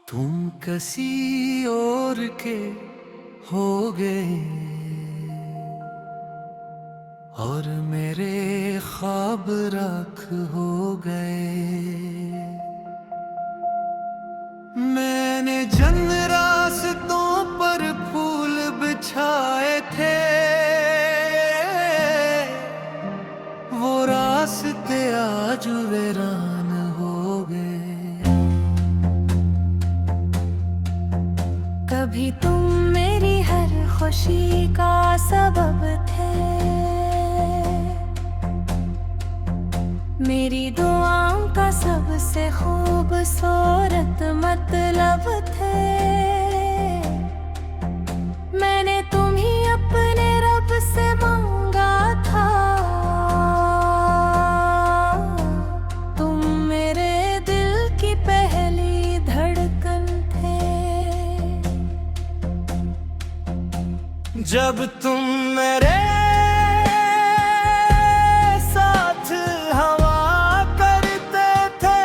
तुम किसी और के हो गए और मेरे ख्वाब राख हो गए। मैंने जन रास्तों पर फूल बिछाए थे, वो रास्ते आज वीरान हो गए। कभी तुम मेरी हर खुशी का सबब थे, मेरी दुआओं का सबसे खूबसूरत मतलब थे। मैंने तुम्हीं अपने रब से मांगा था, तुम मेरे दिल की पहली धड़कन थे। जब तुम मेरे साथ हवा करते थे,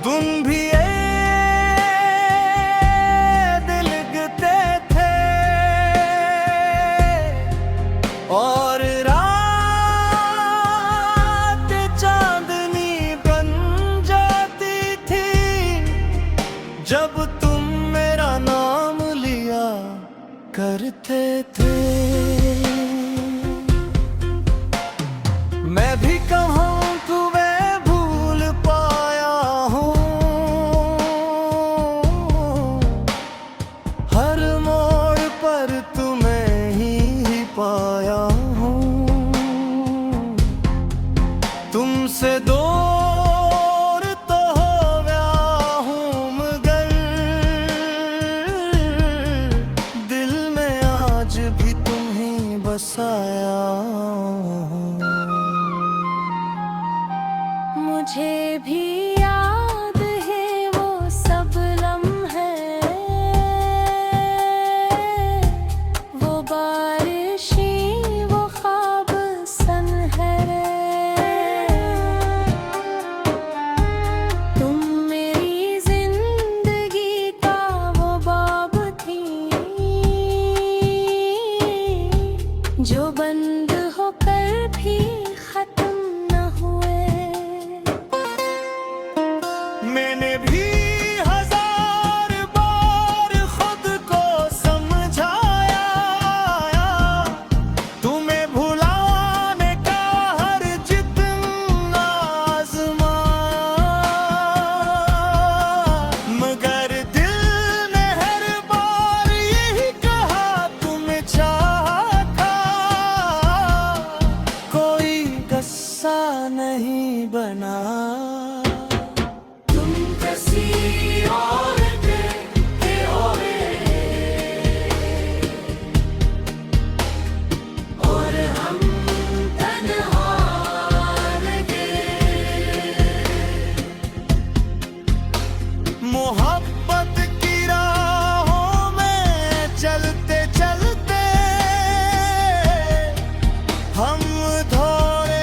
तुम भी दिलगते थे और रात चांदनी बन जाती थी जब तुम मेरा नाम लिया करते थे। मैं भी कहूँ तुम्हें भूल पाया हूँ, हर मोड़ पर तुम्हें ही पाया हूँ। तुमसे दूर तो हो गया हूँ मगर दिल में आज भी तुम ही बसाया हूँ। मुझे भी याद है वो सब लम्हे, वो बारिशें, वो ख्वाब सनहरे। तुम मेरी जिंदगी का वो बाब थी जो बंद होकर भी खत्म न हुए। मैंने भी हजार बार खुद को समझाया, तुम्हें भुलाने का हर जितना आज़माया, मगर दिल ने हर बार यही कहा तुम्हें चाहा था, कोई गस्सा नहीं बना। तुम किसी और के हो गए और हम तन्हा रह गए। मोहब्बत की राहों में चलते चलते हम थोड़े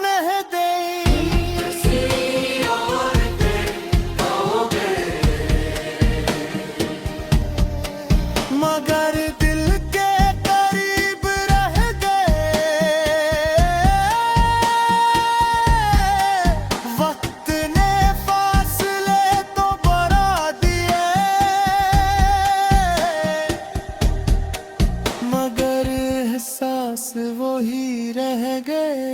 रह गए। किसी और के हो गए मगर दिल के करीब रह गए। वक्त ने फासले तो बढ़ा दिए मगर एहसास वही रह गए।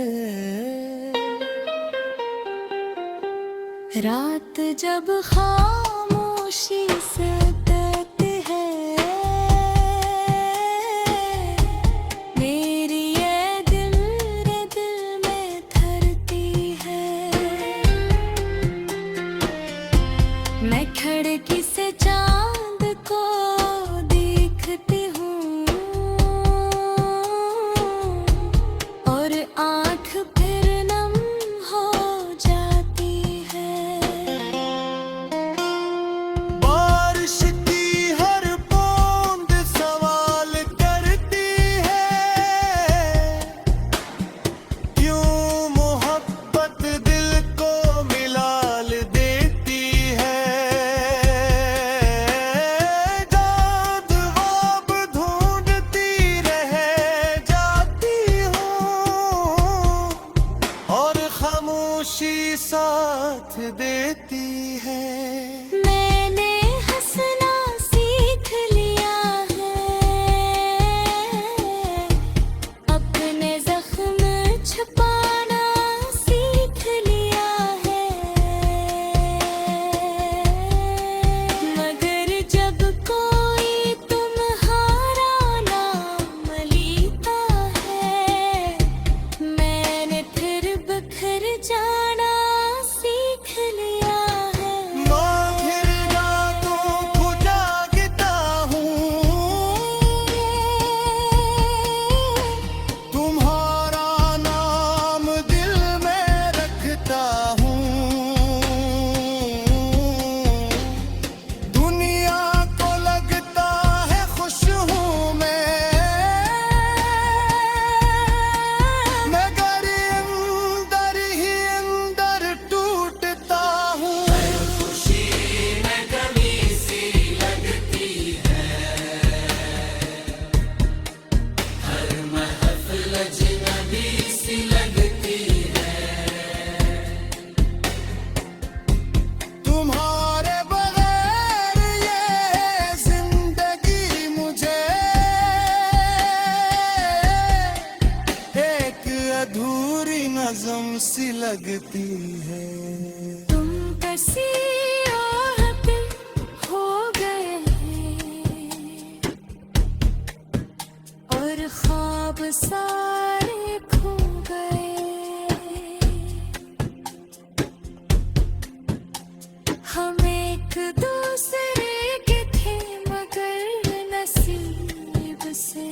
रात जब खामोशी से कहती है, मेरी ये दिल रे दिल में धरती है। मैं खिड़की से चांद को देखती हूँ और आँख फिर नम हो जाती है। देती है। मैंने हंसना सीख लिया है, अपने जख्म छुपाना सीख लिया है। मगर जब कोई तुम्हारा नाम लेता है, मैंने फिर बिखर जाना सीख लिया है। माँ फिर रातों को जागता हूँ, तुम्हारा नाम दिल में रखता हूँ। दुनिया को लगता है खुश हूँ मगर अंदर ही अंदर टूटता हूँ। तुम्हारे बगैर ये जिंदगी मुझे एक अधूरी नज़म सी लगती है। तुम कसी आहट हो गए और ख्वाब सारे खो गए। हम एक दूसरे के थे मगर नसीब से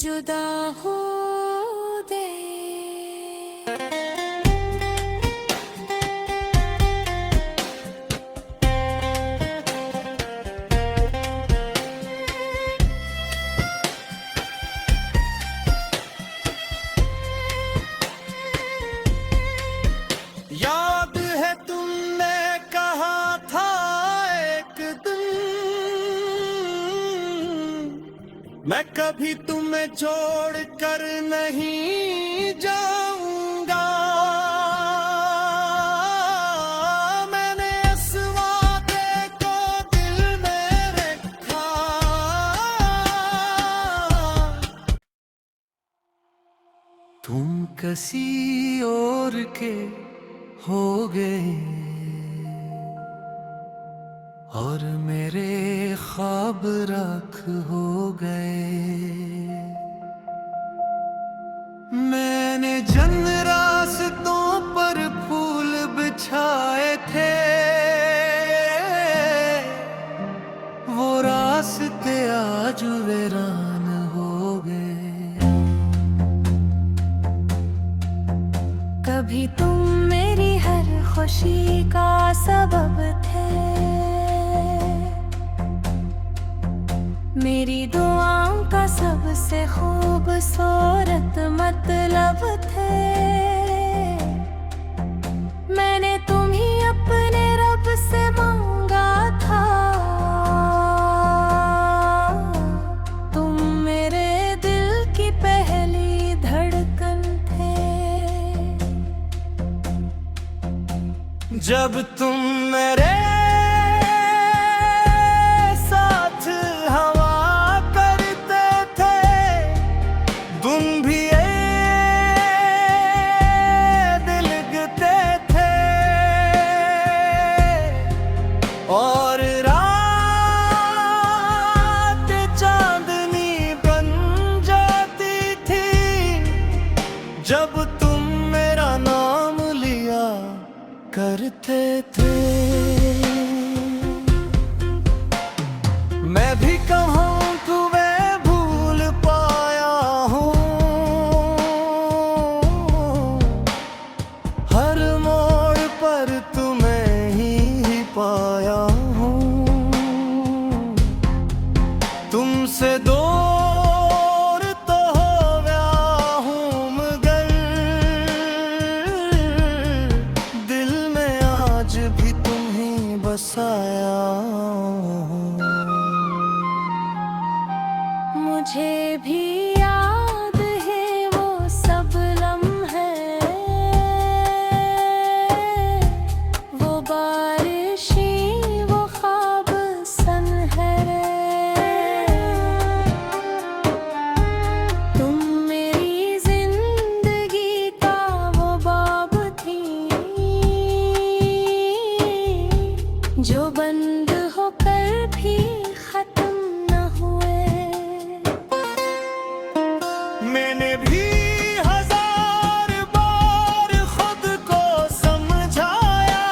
जुदा हो गए। याद है तुमने कहा था एक दिन, मैं कभी तुम्हें छोड़ कर नहीं जाऊंगा। मैंने इस वादे को दिल में रखा, तुम किसी और के हो गए और मेरे ख्वाब राख हो गए। मैंने जन रास्तों पर फूल बिछाए थे, वो रास्ते आज वीरान हो गए। कभी तुम मेरी हर खुशी का सबब थे, मेरी दुआओं का सबसे खूबसूरत मतलब थे। मैंने तुम्हीं अपने रब से मांगा था, तुम मेरे दिल की पहली धड़कन थे। जब तुम मेरे साथ हवा करते थे, तुम भी दिल लगते थे और रात चांदनी बन जाती थी जब तुम मेरा नाम लिया करते थे। मैं भी कहूँ तुम्हें भूल पाया हूँ, हर मोड़ पर तुम्हें ही पाया हूँ। तुमसे दूर तो हो गया हूँ मगर दिल में आज भी तुम ही बसाया। मुझे भी याद है वो सब लम्हे मैंने भी हजार बार खुद को समझाया,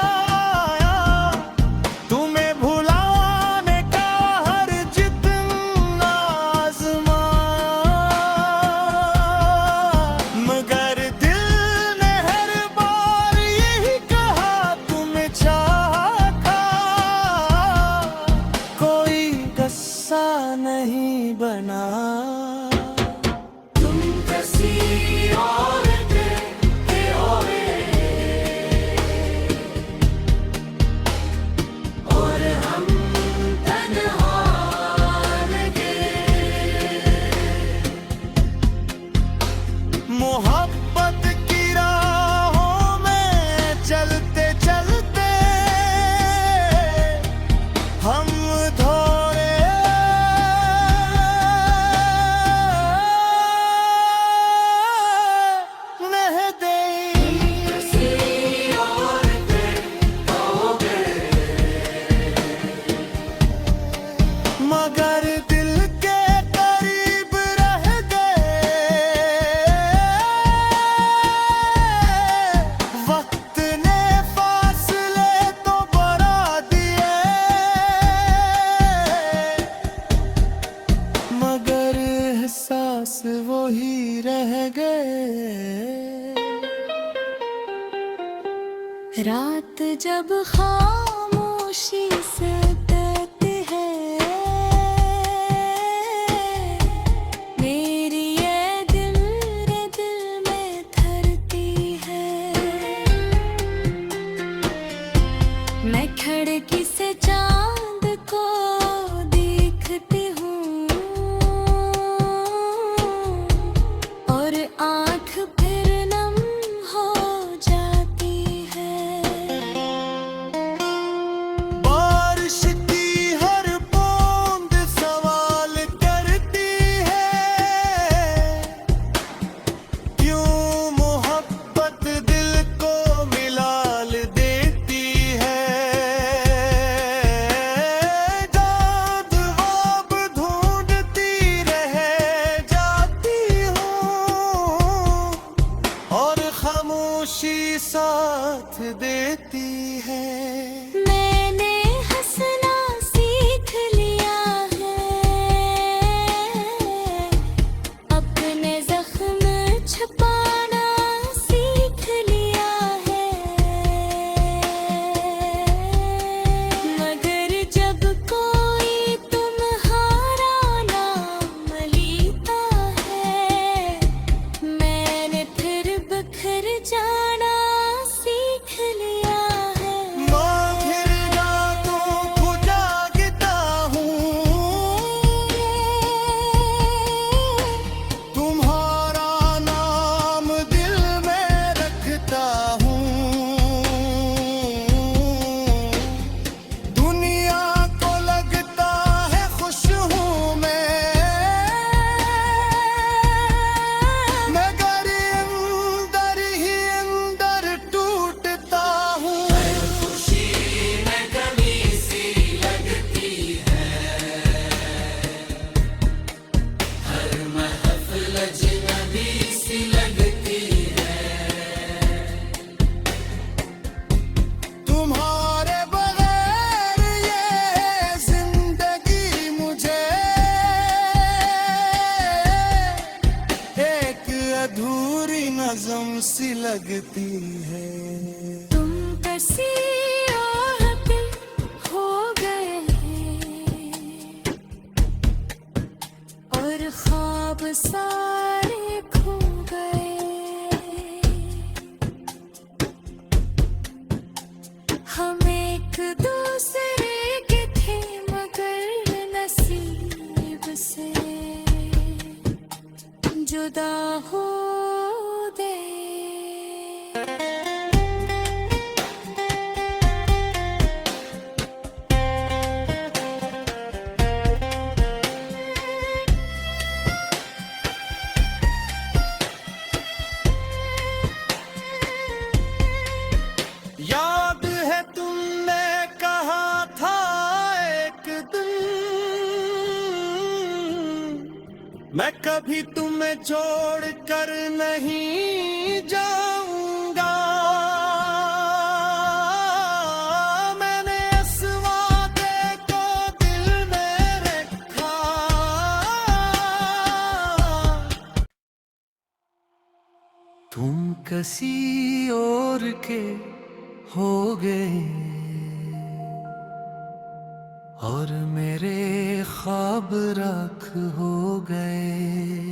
तुम्हें भुलाने का हर जितना आज़माया, मगर दिल ने हर बार यही कहा तुम्हें चाहा था, कोई गस्सा नहीं बना। तुम किसी और के होए और हम तन्हा लगे, मोहब्बत की राहों में चलते चलते हम थोड़े रह गए, किसी और के हो गए, मगर दिल के करीब रह गए। वक्त ने फासले तो बढ़ा दिए, मगर एहसास वही रह गए। रात जब खामोशी से कहती है, मेरी ये दिल रे दिल में धरती है। मैं खिड़की से चांद को देखती हूँ और आँख फिर नम हो जाती है। बारिश की हर बूंद सवाल करती है, क्यों मोहब्बत दिल को मिलाल देती है। जवाब ढूंढती रह जाती हूँ और खामोशी साथ देती है। मैंने हंसना सीख लिया है, अपने जख्म छुपाना सीख लिया है, मगर जब कोई तुम्हारा नाम लेता है, मैंने फिर बिखर जाना सीख लिया है। मैं फिर रातों को जागता हूँ, तुम्हारा नाम दिल में रखता हूँ। दुनिया को लगता है खुश हूँ मैं, मगर अंदर ही अंदर टूटता हूँ। तुम्हारे बगैर ये जिंदगी मुझे एक अधूरी नज़म सी लगती है। तुम किसी और के हो गए और ख्वाब सारे खो गए। हम एक दूसरे के थे मगर नसीब से जुदा हो गए। याद है तुमने कहा था एक दिन, मैं मैं कभी तुम्हें छोड़ कर नहीं जाऊंगा। मैंने इस वादे को दिल में रखा। तुम किसी और के हो गए और मेरे ख्वाब राख हो गए।